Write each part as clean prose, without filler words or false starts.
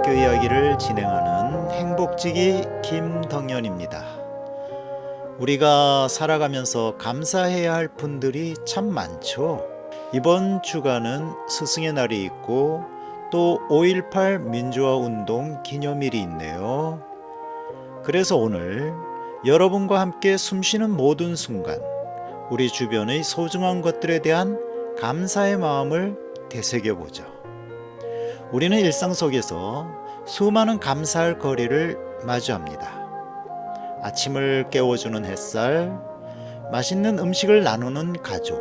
학교 이야기를 진행하는 행복지기 김덕연입니다. 우리가 살아가면서 감사해야 할 분들이 참 많죠. 이번 주간은 스승의 날이 있고 또 5.18 민주화 운동 기념일이 있네요. 그래서 오늘 여러분과 함께 숨쉬는 모든 순간, 우리 주변의 소중한 것들에 대한 감사의 마음을 되새겨보죠. 우리는 일상 속에서 수많은 감사할 거리를 마주합니다. 아침을 깨워주는 햇살, 맛있는 음식을 나누는 가족,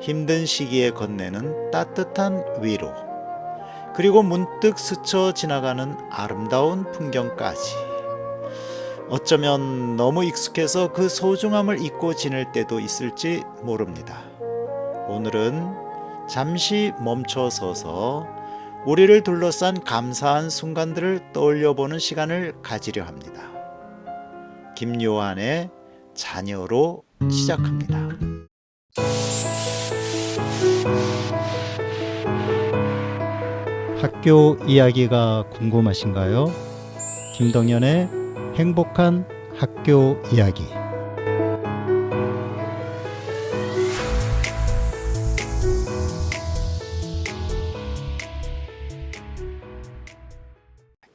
힘든 시기에 건네는 따뜻한 위로, 그리고 문득 스쳐 지나가는 아름다운 풍경까지. 어쩌면 너무 익숙해서 그 소중함을 잊고 지낼 때도 있을지 모릅니다. 오늘은 잠시 멈춰서서 우리를 둘러싼 감사한 순간들을 떠올려보는 시간을 가지려 합니다. 김요한의 자녀로 시작합니다. 학교 이야기가 궁금하신가요? 김덕연의 행복한 학교 이야기.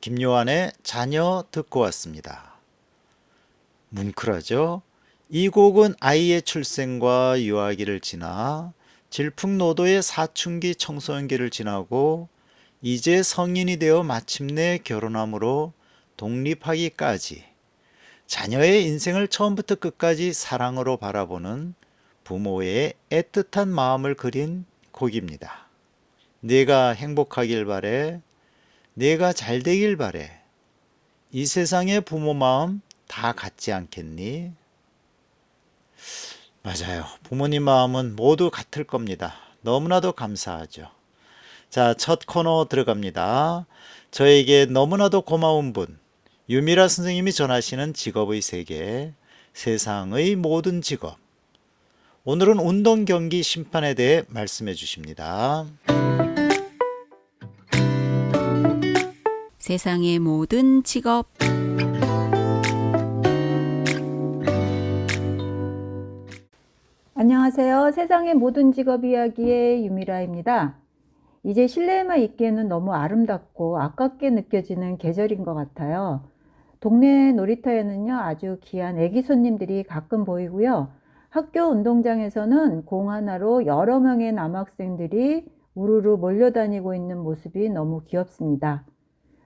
김요한의 자녀 듣고 왔습니다. 뭉클하죠? 이 곡은 아이의 출생과 유아기를 지나 질풍노도의 사춘기 청소년기를 지나고 이제 성인이 되어 마침내 결혼함으로 독립하기까지 자녀의 인생을 처음부터 끝까지 사랑으로 바라보는 부모의 애틋한 마음을 그린 곡입니다. 네가 행복하길 바래, 네가 잘 되길 바래, 이 세상의 부모 마음 다 같지 않겠니? 맞아요. 부모님 마음은 모두 같을 겁니다. 너무나도 감사하죠. 자, 첫 코너 들어갑니다. 저에게 너무나도 고마운 분, 유미라 선생님이 전하시는 직업의 세계, 세상의 모든 직업. 오늘은 운동 경기 심판에 대해 말씀해 주십니다. 세상의 모든 직업. 안녕하세요. 세상의 모든 직업 이야기의 유미라입니다. 이제 실내에만 있기에는 너무 아름답고 아깝게 느껴지는 계절인 것 같아요. 동네 놀이터에는요, 아주 귀한 애기 손님들이 가끔 보이고요. 학교 운동장에서는 공 하나로 여러 명의 남학생들이 우르르 몰려다니고 있는 모습이 너무 귀엽습니다.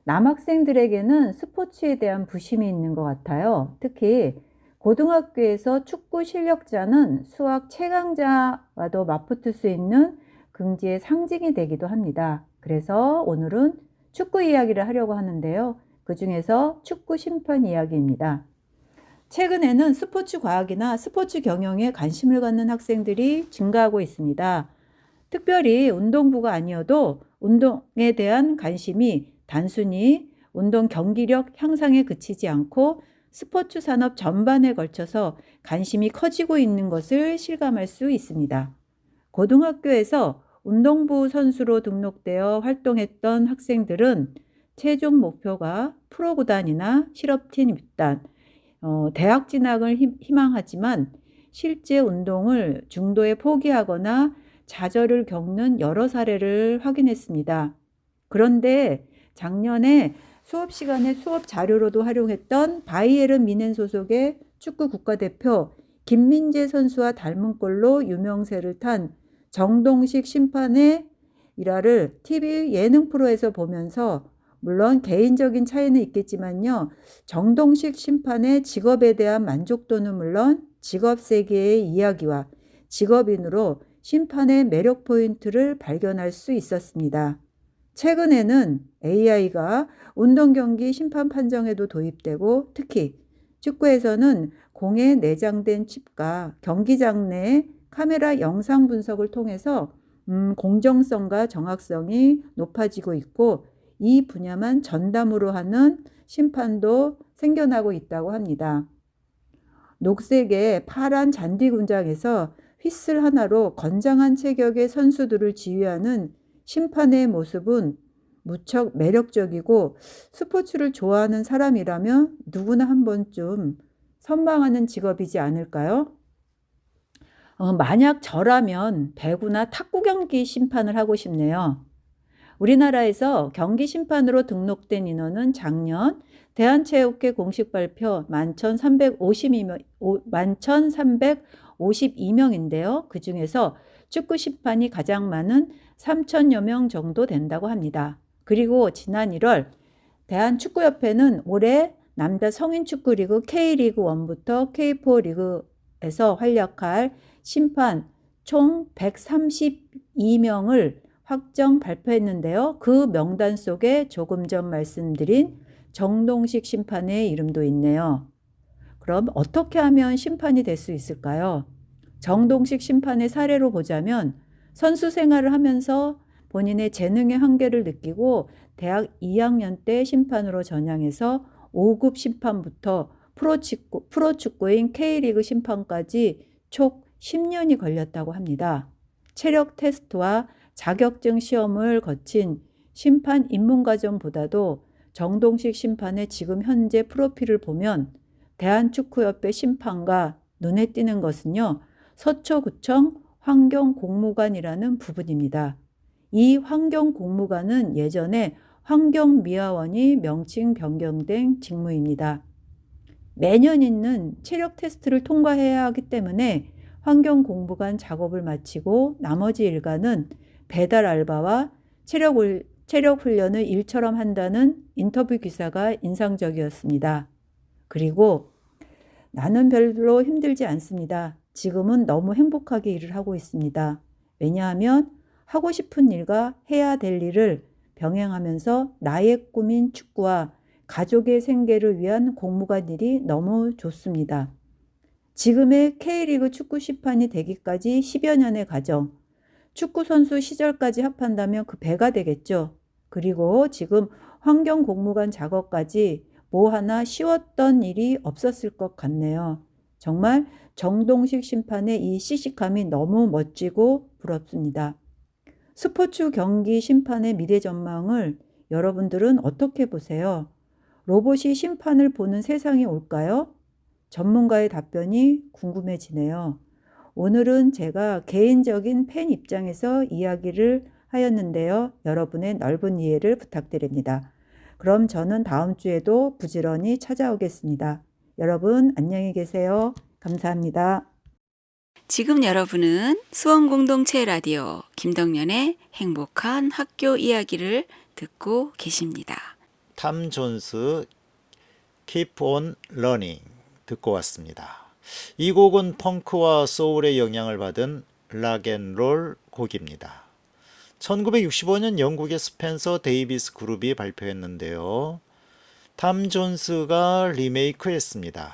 남학생들에게는 스포츠에 대한 부심이 있는 것 같아요. 특히 고등학교에서 축구 실력자는 수학 최강자와도 맞붙을 수 있는 긍지의 상징이 되기도 합니다. 그래서 오늘은 축구 이야기를 하려고 하는데요. 그 중에서 축구 심판 이야기입니다. 최근에는 스포츠 과학이나 스포츠 경영에 관심을 갖는 학생들이 증가하고 있습니다. 특별히 운동부가 아니어도 운동에 대한 관심이 단순히 운동 경기력 향상에 그치지 않고 스포츠 산업 전반에 걸쳐서 관심이 커지고 있는 것을 실감할 수 있습니다. 고등학교에서 운동부 선수로 등록되어 활동했던 학생들은 최종 목표가 프로구단이나 실업팀 입단, 대학 진학을 희망하지만 실제 운동을 중도에 포기하거나 좌절을 겪는 여러 사례를 확인했습니다. 그런데 작년에 수업 시간에 수업 자료로도 활용했던 바이에른 미넨 소속의 축구 국가대표 김민재 선수와 닮은 꼴로 유명세를 탄 정동식 심판의 일화를 TV 예능 프로에서 보면서, 물론 개인적인 차이는 있겠지만요, 정동식 심판의 직업에 대한 만족도는 물론 직업 세계의 이야기와 직업인으로 심판의 매력 포인트를 발견할 수 있었습니다. 최근에는 AI가 운동 경기 심판 판정에도 도입되고, 특히 축구에서는 공에 내장된 칩과 경기장 내 카메라 영상 분석을 통해서 공정성과 정확성이 높아지고 있고, 이 분야만 전담으로 하는 심판도 생겨나고 있다고 합니다. 녹색의 파란 잔디 군장에서 휘슬 하나로 건장한 체격의 선수들을 지휘하는 심판의 모습은 무척 매력적이고 스포츠를 좋아하는 사람이라면 누구나 한 번쯤 선망하는 직업이지 않을까요? 만약 저라면 배구나 탁구 경기 심판을 하고 싶네요. 우리나라에서 경기 심판으로 등록된 인원은 작년 대한체육회 공식 발표 11,352명인데요. 그중에서 축구 심판이 가장 많은 3천여 명 정도 된다고 합니다. 그리고 지난 1월 대한축구협회는 올해 남자 성인축구리그 K리그 1부터 K4 리그에서 활약할 심판 총 132명을 확정 발표했는데요. 그 명단 속에 조금 전 말씀드린 정동식 심판의 이름도 있네요. 그럼 어떻게 하면 심판이 될 수 있을까요? 정동식 심판의 사례로 보자면 선수 생활을 하면서 본인의 재능의 한계를 느끼고 대학 2학년 때 심판으로 전향해서 5급 심판부터 프로축구인 K리그 심판까지 총 10년이 걸렸다고 합니다. 체력 테스트와 자격증 시험을 거친 심판 입문과정보다도 정동식 심판의 지금 현재 프로필을 보면 대한축구협회 심판과 눈에 띄는 것은요. 서초구청 환경공무관이라는 부분입니다. 이 환경공무관은 예전에 환경미화원이 명칭 변경된 직무입니다. 매년 있는 체력 테스트를 통과해야 하기 때문에 환경공무관 작업을 마치고 나머지 일과는 배달 알바와 체력 훈련을 일처럼 한다는 인터뷰 기사가 인상적이었습니다. 그리고 나는 별로 힘들지 않습니다. 지금은 너무 행복하게 일을 하고 있습니다. 왜냐하면 하고 싶은 일과 해야 될 일을 병행하면서 나의 꿈인 축구와 가족의 생계를 위한 공무관 일이 너무 좋습니다. 지금의 K리그 축구 심판이 되기까지 10여 년의 과정, 축구선수 시절까지 합한다면 그 배가 되겠죠. 그리고 지금 환경공무관 작업까지 뭐 하나 쉬웠던 일이 없었을 것 같네요. 정말 정동식 심판의 이 씩씩함이 너무 멋지고 부럽습니다. 스포츠 경기 심판의 미래 전망을 여러분들은 어떻게 보세요? 로봇이 심판을 보는 세상이 올까요? 전문가의 답변이 궁금해지네요. 오늘은 제가 개인적인 팬 입장에서 이야기를 하였는데요. 여러분의 넓은 이해를 부탁드립니다. 그럼 저는 다음 주에도 부지런히 찾아오겠습니다. 여러분 안녕히 계세요. 감사합니다. 지금 여러분은 수원공동체 라디오 김덕년의 행복한 학교 이야기를 듣고 계십니다. 탐 존스 Keep on Running 듣고 왔습니다. 이 곡은 펑크와 소울의 영향을 받은 락앤롤 곡입니다. 1965년 영국의 스펜서 데이비스 그룹이 발표했는데요. 탐 존스가 리메이크했습니다.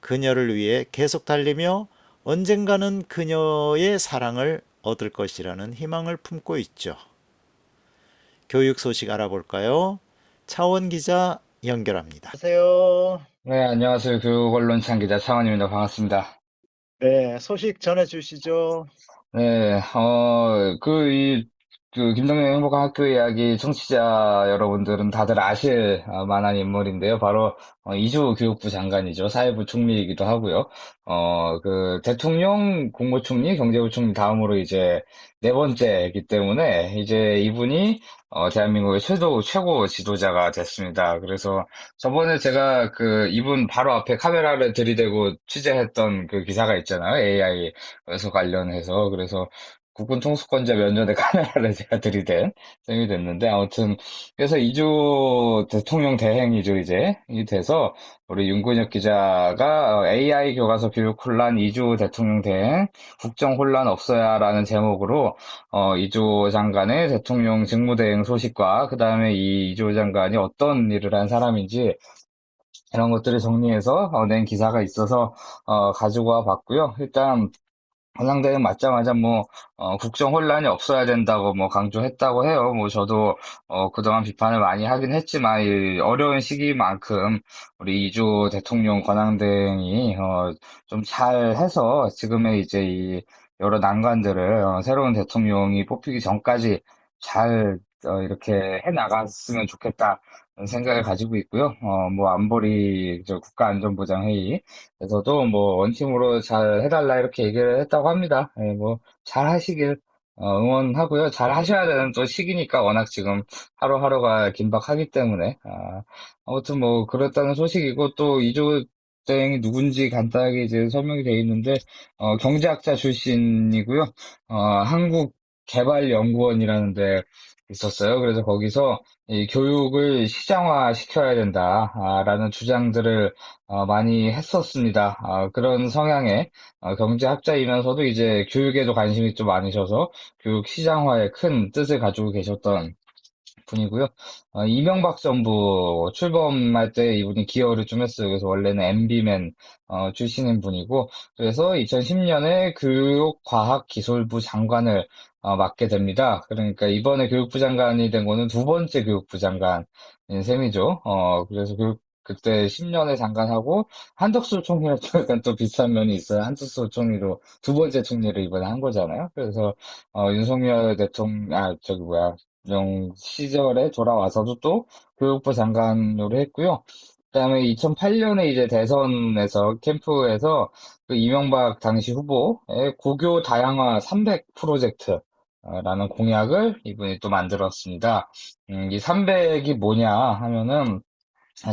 그녀를 위해 계속 달리며 언젠가는 그녀의 사랑을 얻을 것이라는 희망을 품고 있죠. 교육 소식 알아볼까요? 차원 기자 연결합니다. 안녕하세요. 네, 안녕하세요. 교육 언론 창기자 차원입니다. 반갑습니다. 네, 소식 전해주시죠. 네, 김동현 행복한 학교 이야기 청취자 여러분들은 다들 아실 만한 인물인데요. 바로 이주 교육부 장관이죠. 사회부 총리이기도 하고요. 대통령, 국무총리, 경제부총리 다음으로 이제 네 번째이기 때문에 이제 이분이 대한민국의 최고 지도자가 됐습니다. 그래서 저번에 제가 이분 바로 앞에 카메라를 들이대고 취재했던 그 기사가 있잖아요. AI에서 관련해서. 그래서 국군 통수권자 면전에 카메라를 제가 들이댄 셈이 됐는데, 아무튼, 그래서 이주 대통령 대행이죠, 이제. 이 돼서, 우리 윤근혁 기자가 AI 교과서 교육 혼란 이주 대통령 대행, 국정 혼란 없어야라는 제목으로, 이주 장관의 대통령 직무대행 소식과, 그 다음에 이 이주 장관이 어떤 일을 한 사람인지, 이런 것들을 정리해서 낸 기사가 있어서 가지고 와 봤고요. 일단 한상대는 맞자마자 국정 혼란이 없어야 된다고 강조했다고 해요. 저도, 그동안 비판을 많이 하긴 했지만, 이 어려운 시기만큼 우리 이주 대통령 권한대행이, 좀 잘 해서 지금의 이제 이 여러 난관들을, 새로운 대통령이 뽑히기 전까지 잘, 이렇게 해 나갔으면 좋겠다. 생각을 가지고 있고요. 뭐 안보리 국가안전보장회의에서도 뭐 원팀으로 잘 해달라 이렇게 얘기를 했다고 합니다. 예, 뭐 잘 하시길 응원하고요. 잘 하셔야 되는 또 시기니까 워낙 지금 하루하루가 긴박하기 때문에 아무튼 뭐 그렇다는 소식이고 또 이조땡이 누군지 간단하게 이제 설명이 되어 있는데 경제학자 출신이고요. 한국개발연구원이라는 데 있었어요. 그래서 거기서 이 교육을 시장화 시켜야 된다라는 주장들을 많이 했었습니다. 그런 성향의 경제학자이면서도 이제 교육에도 관심이 좀 많으셔서 교육 시장화에 큰 뜻을 가지고 계셨던 분이고요. 이명박 정부 출범할 때 이분이 기여를 좀 했어요. 그래서 원래는 MB맨 출신인 분이고, 그래서 2010년에 교육과학기술부 장관을 맡게 됩니다. 그러니까 이번에 교육부 장관이 된 거는 두 번째 교육부 장관인 셈이죠. 그래서 그때 10년에 장관하고 한덕수 총리랑 또 약간 또 비슷한 면이 있어요. 한덕수 총리도 두 번째 총리를 이번에 한 거잖아요. 그래서 윤석열 대통령, 저기 뭐야, 정 시절에 돌아와서도 또 교육부 장관으로 했고요. 그다음에 2008년에 이제 대선에서 캠프에서 그 이명박 당시 후보의 고교 다양화 300 프로젝트라는 공약을 이분이 또 만들었습니다. 이 300이 뭐냐 하면은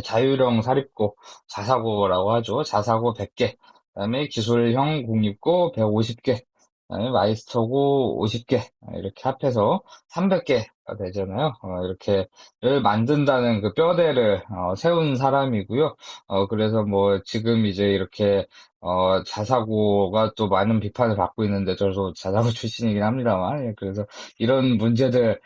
자율형 사립고, 자사고라고 하죠. 자사고 100개, 그다음에 기술형 공립고 150개, 그다음에 마이스터고 50개, 이렇게 합해서 300개가 되잖아요. 이렇게를 만든다는 그 뼈대를 세운 사람이고요. 그래서 뭐 지금 이제 이렇게 자사고가 또 많은 비판을 받고 있는데 저도 자사고 출신이긴 합니다만, 그래서 이런 문제들을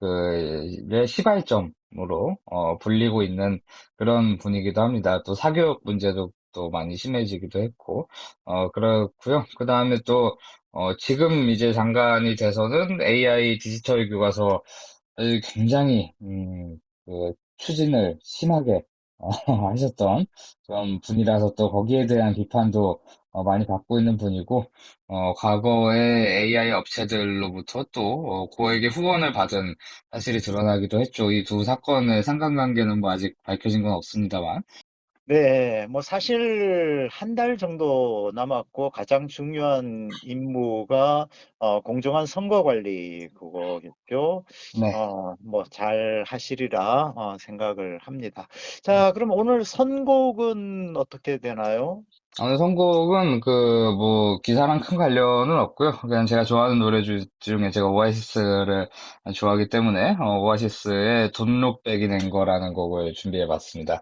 의 시발점으로 불리고 있는 그런 분이기도 합니다. 또 사교육 문제도 또 많이 심해지기도 했고, 그렇고요. 그 다음에 또 지금 이제 장관이 돼서는 AI 디지털 교과서를 굉장히 그 추진을 심하게 하셨던 그런 분이라서 또 거기에 대한 비판도 많이 받고 있는 분이고, 과거에 AI 업체들로부터 또 고액의 후원을 받은 사실이 드러나기도 했죠. 이 두 사건의 상관관계는 뭐 아직 밝혀진 건 없습니다만. 네, 뭐 사실 한 달 정도 남았고 가장 중요한 임무가 공정한 선거 관리 그거겠죠. 네. 뭐 잘 하시리라 생각을 합니다. 자, 그럼 오늘 선곡은 어떻게 되나요? 오늘 선곡은 뭐 기사랑 큰 관련은 없고요. 그냥 제가 좋아하는 노래 중에 제가 오아시스를 좋아하기 때문에 오아시스의 Don't Look Back in Anger라는 곡을 준비해봤습니다.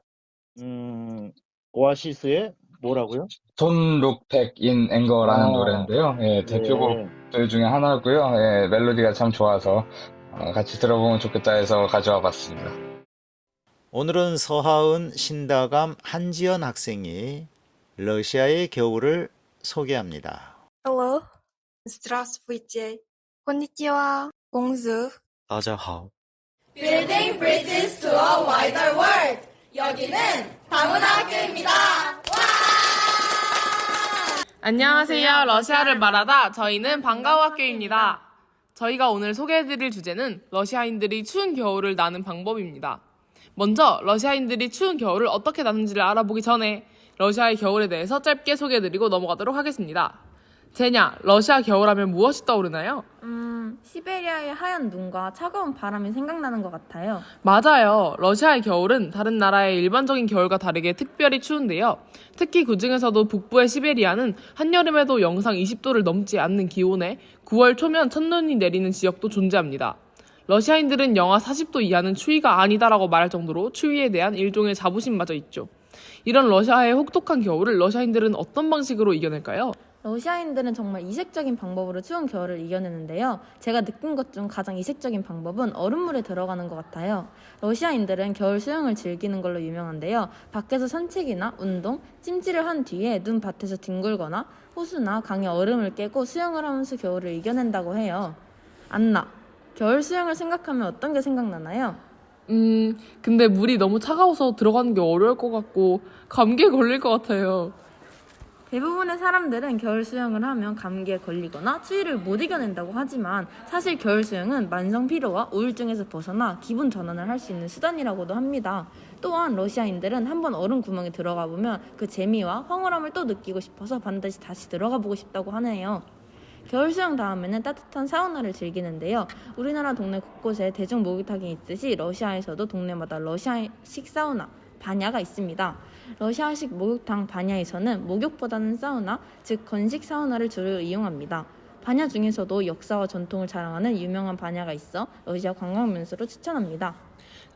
음, 오아시스의 뭐라고요? Don't Look Back in Anger라는 아, 노래인데요. 예, 네. 대표곡들 중에 하나고요. 예, 멜로디가 참 좋아서 같이 들어보면 좋겠다 해서 가져와 봤습니다. 오늘은 서하은, 신다감, 한지연 학생이 러시아의 겨울을 소개합니다. Hello, здравствуйте, конnichiwa, 봉수. 大家好， Building bridges to a wider world. 여기는 다문화학교입니다. 안녕하세요. 러시아를 말하다 저희는 방과후 학교입니다. 저희가 오늘 소개해드릴 주제는 러시아인들이 추운 겨울을 나는 방법입니다. 먼저 러시아인들이 추운 겨울을 어떻게 나는지를 알아보기 전에 러시아의 겨울에 대해서 짧게 소개해드리고 넘어가도록 하겠습니다. 제냐, 러시아 겨울하면 무엇이 떠오르나요? 시베리아의 하얀 눈과 차가운 바람이 생각나는 것 같아요. 맞아요. 러시아의 겨울은 다른 나라의 일반적인 겨울과 다르게 특별히 추운데요. 특히 그중에서도 북부의 시베리아는 한여름에도 영상 20도를 넘지 않는 기온에 9월 초면 첫눈이 내리는 지역도 존재합니다. 러시아인들은 영하 40도 이하는 추위가 아니다라고 말할 정도로 추위에 대한 일종의 자부심마저 있죠. 이런 러시아의 혹독한 겨울을 러시아인들은 어떤 방식으로 이겨낼까요? 러시아인들은 정말 이색적인 방법으로 추운 겨울을 이겨내는데요. 제가 느낀 것 중 가장 이색적인 방법은 얼음물에 들어가는 것 같아요. 러시아인들은 겨울 수영을 즐기는 걸로 유명한데요. 밖에서 산책이나 운동, 찜질을 한 뒤에 눈 밭에서 뒹굴거나 호수나 강의 얼음을 깨고 수영을 하면서 겨울을 이겨낸다고 해요. 안나, 겨울 수영을 생각하면 어떤 게 생각나나요? 근데 물이 너무 차가워서 들어가는 게 어려울 것 같고 감기에 걸릴 것 같아요. 대부분의 사람들은 겨울 수영을 하면 감기에 걸리거나 추위를 못 이겨낸다고 하지만 사실 겨울 수영은 만성 피로와 우울증에서 벗어나 기분 전환을 할 수 있는 수단이라고도 합니다. 또한 러시아인들은 한번 얼음 구멍에 들어가 보면 그 재미와 황홀함을 또 느끼고 싶어서 반드시 다시 들어가 보고 싶다고 하네요. 겨울 수영 다음에는 따뜻한 사우나를 즐기는데요. 우리나라 동네 곳곳에 대중 목욕탕이 있듯이 러시아에서도 동네마다 러시아식 사우나, 바냐가 있습니다. 러시아식 목욕탕 바냐에서는 목욕보다는 사우나, 즉 건식 사우나를 주로 이용합니다. 바냐 중에서도 역사와 전통을 자랑하는 유명한 바냐가 있어 러시아 관광 명소로 추천합니다.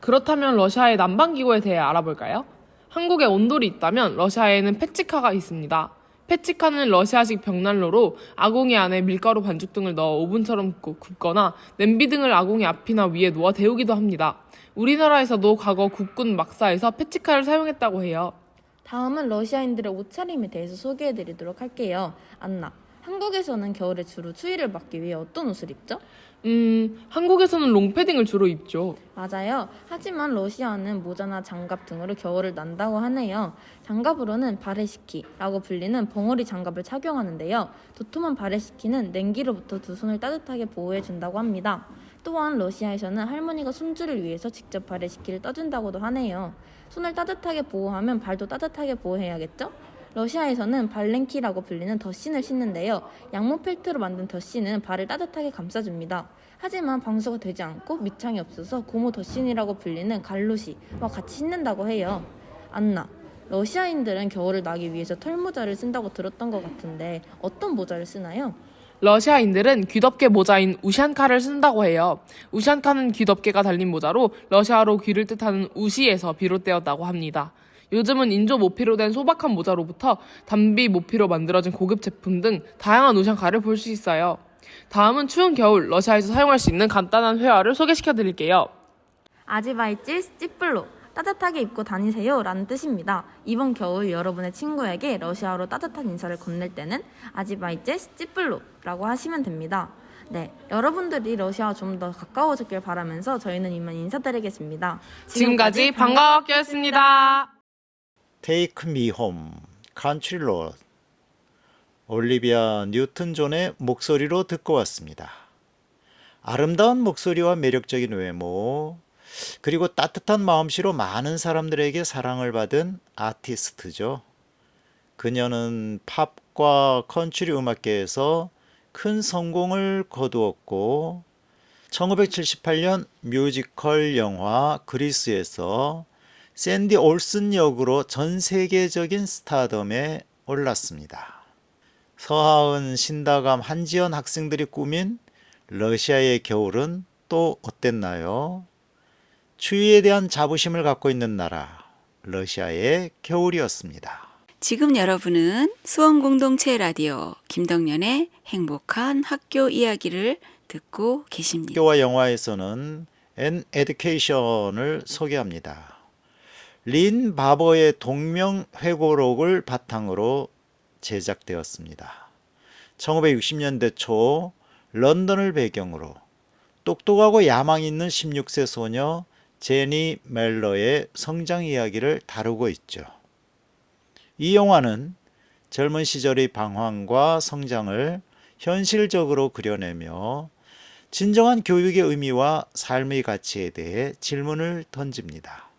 그렇다면 러시아의 난방기구에 대해 알아볼까요? 한국에 온돌이 있다면 러시아에는 페치카가 있습니다. 페치카는 러시아식 벽난로로 아궁이 안에 밀가루 반죽 등을 넣어 오븐처럼 굽거나 냄비 등을 아궁이 앞이나 위에 놓아 데우기도 합니다. 우리나라에서도 과거 국군 막사에서 페치카를 사용했다고 해요. 다음은 러시아인들의 옷차림에 대해서 소개해드리도록 할게요. 안나, 한국에서는 겨울에 주로 추위를 막기 위해 어떤 옷을 입죠? 한국에서는 롱패딩을 주로 입죠. 맞아요. 하지만 러시아는 모자나 장갑 등으로 겨울을 난다고 하네요. 장갑으로는 바레시키라고 불리는 벙어리 장갑을 착용하는데요. 도톰한 바레시키는 냉기로부터 두 손을 따뜻하게 보호해준다고 합니다. 또한 러시아에서는 할머니가 손주를 위해서 직접 바레시키를 떠준다고도 하네요. 손을 따뜻하게 보호하면 발도 따뜻하게 보호해야겠죠? 러시아에서는 발렌키라고 불리는 덧신을 신는데요. 양모 펠트로 만든 덧신은 발을 따뜻하게 감싸줍니다. 하지만 방수가 되지 않고 밑창이 없어서 고무 덧신이라고 불리는 갈로시와 같이 신는다고 해요. 안나, 러시아인들은 겨울을 나기 위해서 털모자를 쓴다고 들었던 것 같은데 어떤 모자를 쓰나요? 러시아인들은 귀덮개 모자인 우샨카를 쓴다고 해요. 우샨카는 귀덮개가 달린 모자로 러시아로 귀를 뜻하는 우시에서 비롯되었다고 합니다. 요즘은 인조 모피로 된 소박한 모자로부터 담비 모피로 만들어진 고급 제품 등 다양한 우샨카를 볼 수 있어요. 다음은 추운 겨울 러시아에서 사용할 수 있는 간단한 회화를 소개시켜드릴게요. 아지바이찌스 찌플로, 따뜻하게 입고 다니세요 라는 뜻입니다. 이번 겨울 여러분의 친구에게 러시아어로 따뜻한 인사를 건넬 때는 아지바이찌스 찌플로 라고 하시면 됩니다. 네, 여러분들이 러시아와 좀 더 가까워졌길 바라면서 저희는 이만 인사드리겠습니다. 지금까지 방과학교였습니다. Take Me Home, Country Road. 올리비아 뉴튼 존의 목소리로 듣고 왔습니다. 아름다운 목소리와 매력적인 외모, 그리고 따뜻한 마음씨로 많은 사람들에게 사랑을 받은 아티스트죠. 그녀는 팝과 컨트리 음악계에서 큰 성공을 거두었고 1978년 뮤지컬 영화 그리스에서 샌디 올슨 역으로 전 세계적인 스타덤에 올랐습니다. 서하은, 신다감, 한지연 학생들이 꾸민 러시아의 겨울은 또 어땠나요? 추위에 대한 자부심을 갖고 있는 나라, 러시아의 겨울이었습니다. 지금 여러분은 수원공동체 라디오 김덕년의 행복한 학교 이야기를 듣고 계십니다. 학교와 영화에서는 An Education을 소개합니다. 린 바버의 동명 회고록을 바탕으로 제작되었습니다. 1960년대 초 런던을 배경으로 똑똑하고 야망 있는 16세 소녀 제니 멜러의 성장 이야기를 다루고 있죠. 이 영화는 젊은 시절의 방황과 성장을 현실적으로 그려내며 진정한 교육의 의미와 삶의 가치에 대해 질문을 던집니다.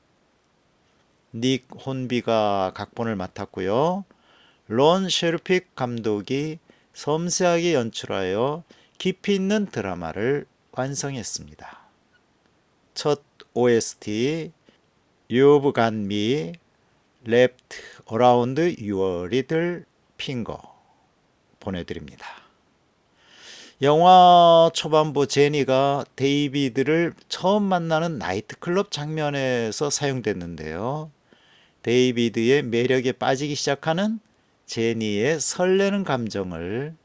닉 혼비가 각본을 맡았고요. 론 셰르픽 감독이 섬세하게 연출하여 깊이 있는 드라마를 완성했습니다. 첫 OST You've Got Me, Wrapped Around Your Little Finger 보내드립니다. 영화 초반부 제니가 데이비드를 처음 만나는 나이트클럽 장면에서 사용됐는데요. 데이비드의 매력에 빠지기 시작하는 제니의 설레는 감정을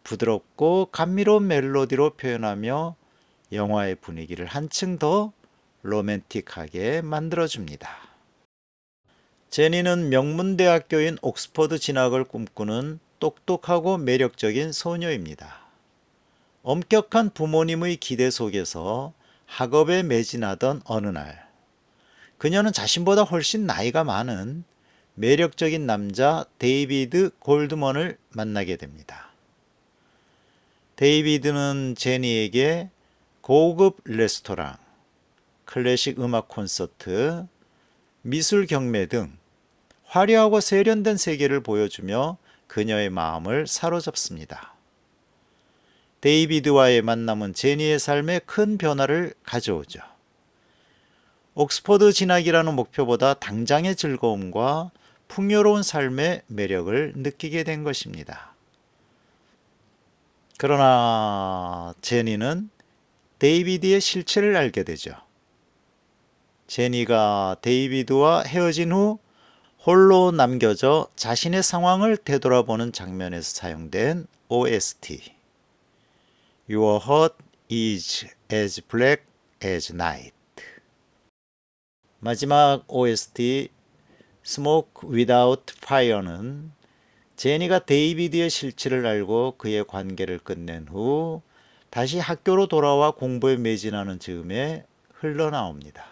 부드럽고 감미로운 멜로디로 표현하며 영화의 분위기를 한층 더 로맨틱하게 만들어줍니다. 제니는 명문대학교인 옥스퍼드 진학을 꿈꾸는 똑똑하고 매력적인 소녀입니다. 엄격한 부모님의 기대 속에서 학업에 매진하던 어느 날, 그녀는 자신보다 훨씬 나이가 많은 매력적인 남자 데이비드 골드먼을 만나게 됩니다. 데이비드는 제니에게 고급 레스토랑, 클래식 음악 콘서트, 미술 경매 등 화려하고 세련된 세계를 보여주며 그녀의 마음을 사로잡습니다. 데이비드와의 만남은 제니의 삶에 큰 변화를 가져오죠. 옥스퍼드 진학이라는 목표보다 당장의 즐거움과 풍요로운 삶의 매력을 느끼게 된 것입니다. 그러나 제니는 데이비드의 실체를 알게 되죠. 제니가 데이비드와 헤어진 후 홀로 남겨져 자신의 상황을 되돌아보는 장면에서 사용된 OST Your heart is as black as night. 마지막 OST Smoke Without Fire는 제니가 데이비드의 실체를 알고 그의 관계를 끝낸 후 다시 학교로 돌아와 공부에 매진하는 즈음에 흘러나옵니다.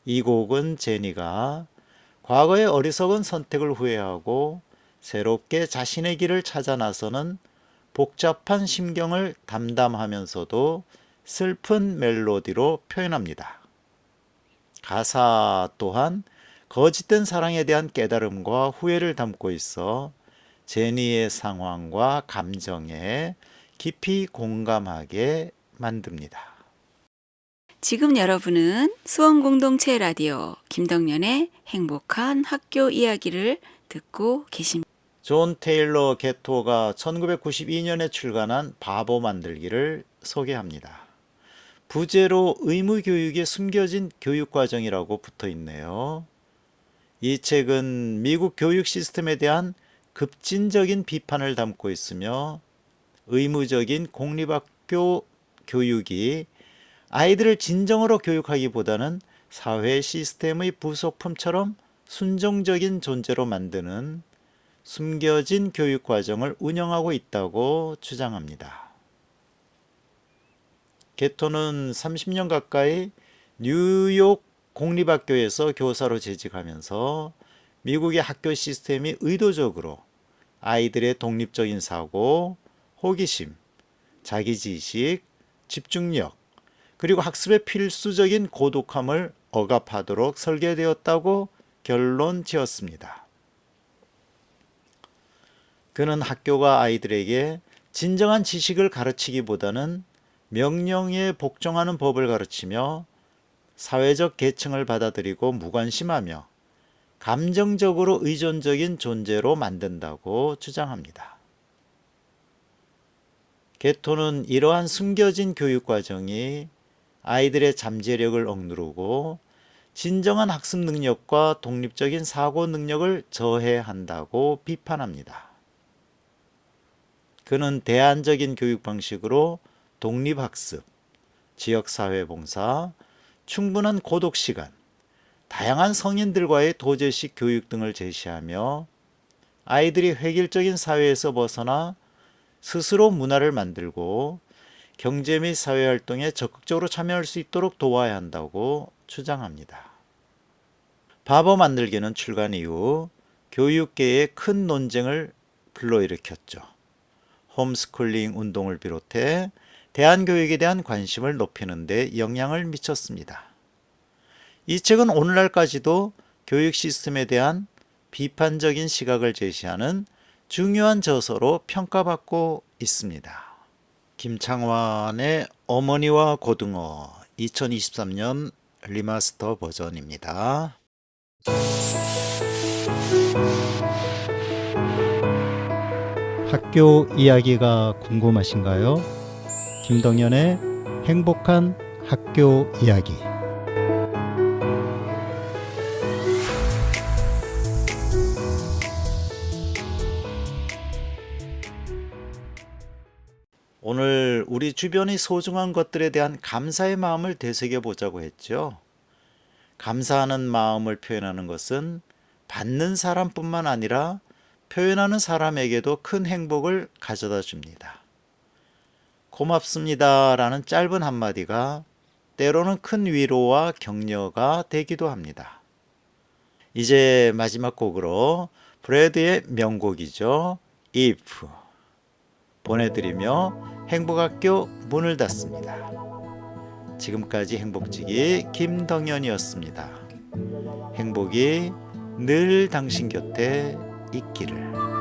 이 곡은 제니가 과거의 어리석은 선택을 후회하고 새롭게 자신의 길을 찾아 나서는 복잡한 심경을 담담하면서도 슬픈 멜로디로 표현합니다. 가사 또한 거짓된 사랑에 대한 깨달음과 후회를 담고 있어 제니의 상황과 감정에 깊이 공감하게 만듭니다. 지금 여러분은 수원공동체 라디오 김덕년의 행복한 학교 이야기를 듣고 계십니다. 존 테일러 게토가 1992년에 출간한 바보 만들기를 소개합니다. 부제로 의무교육에 숨겨진 교육과정이라고 붙어 있네요. 이 책은 미국 교육 시스템에 대한 급진적인 비판을 담고 있으며 의무적인 공립학교 교육이 아이들을 진정으로 교육하기보다는 사회 시스템의 부속품처럼 순종적인 존재로 만드는 숨겨진 교육 과정을 운영하고 있다고 주장합니다. 게토는 30년 가까이 뉴욕 공립학교에서 교사로 재직하면서 미국의 학교 시스템이 의도적으로 아이들의 독립적인 사고, 호기심, 자기지식, 집중력, 그리고 학습의 필수적인 고독함을 억압하도록 설계되었다고 결론 지었습니다. 그는 학교가 아이들에게 진정한 지식을 가르치기보다는 명령에 복종하는 법을 가르치며 사회적 계층을 받아들이고 무관심하며 감정적으로 의존적인 존재로 만든다고 주장합니다. 게토는 이러한 숨겨진 교육 과정이 아이들의 잠재력을 억누르고 진정한 학습 능력과 독립적인 사고 능력을 저해한다고 비판합니다. 그는 대안적인 교육 방식으로 독립학습, 지역사회봉사, 충분한 고독시간, 다양한 성인들과의 도제식 교육 등을 제시하며 아이들이 획일적인 사회에서 벗어나 스스로 문화를 만들고 경제 및 사회활동에 적극적으로 참여할 수 있도록 도와야 한다고 주장합니다. 바보 만들기는 출간 이후 교육계에 큰 논쟁을 불러일으켰죠. 홈스쿨링 운동을 비롯해 대안교육에 대한 관심을 높이는 데 영향을 미쳤습니다. 이 책은 오늘날까지도 교육 시스템에 대한 비판적인 시각을 제시하는 중요한 저서로 평가받고 있습니다. 김창완의 어머니와 고등어 2023년 리마스터 버전입니다. 학교 이야기가 궁금하신가요? 김덕년의 행복한 학교 이야기. 오늘 우리 주변의 소중한 것들에 대한 감사의 마음을 되새겨 보자고 했죠. 감사하는 마음을 표현하는 것은 받는 사람뿐만 아니라 표현하는 사람에게도 큰 행복을 가져다 줍니다. 고맙습니다 라는 짧은 한마디가 때로는 큰 위로와 격려가 되기도 합니다. 이제 마지막 곡으로 브래드의 명곡이죠. If 보내드리며 행복학교 문을 닫습니다. 지금까지 행복지기 김덕연이었습니다. 행복이 늘 당신 곁에 있기를.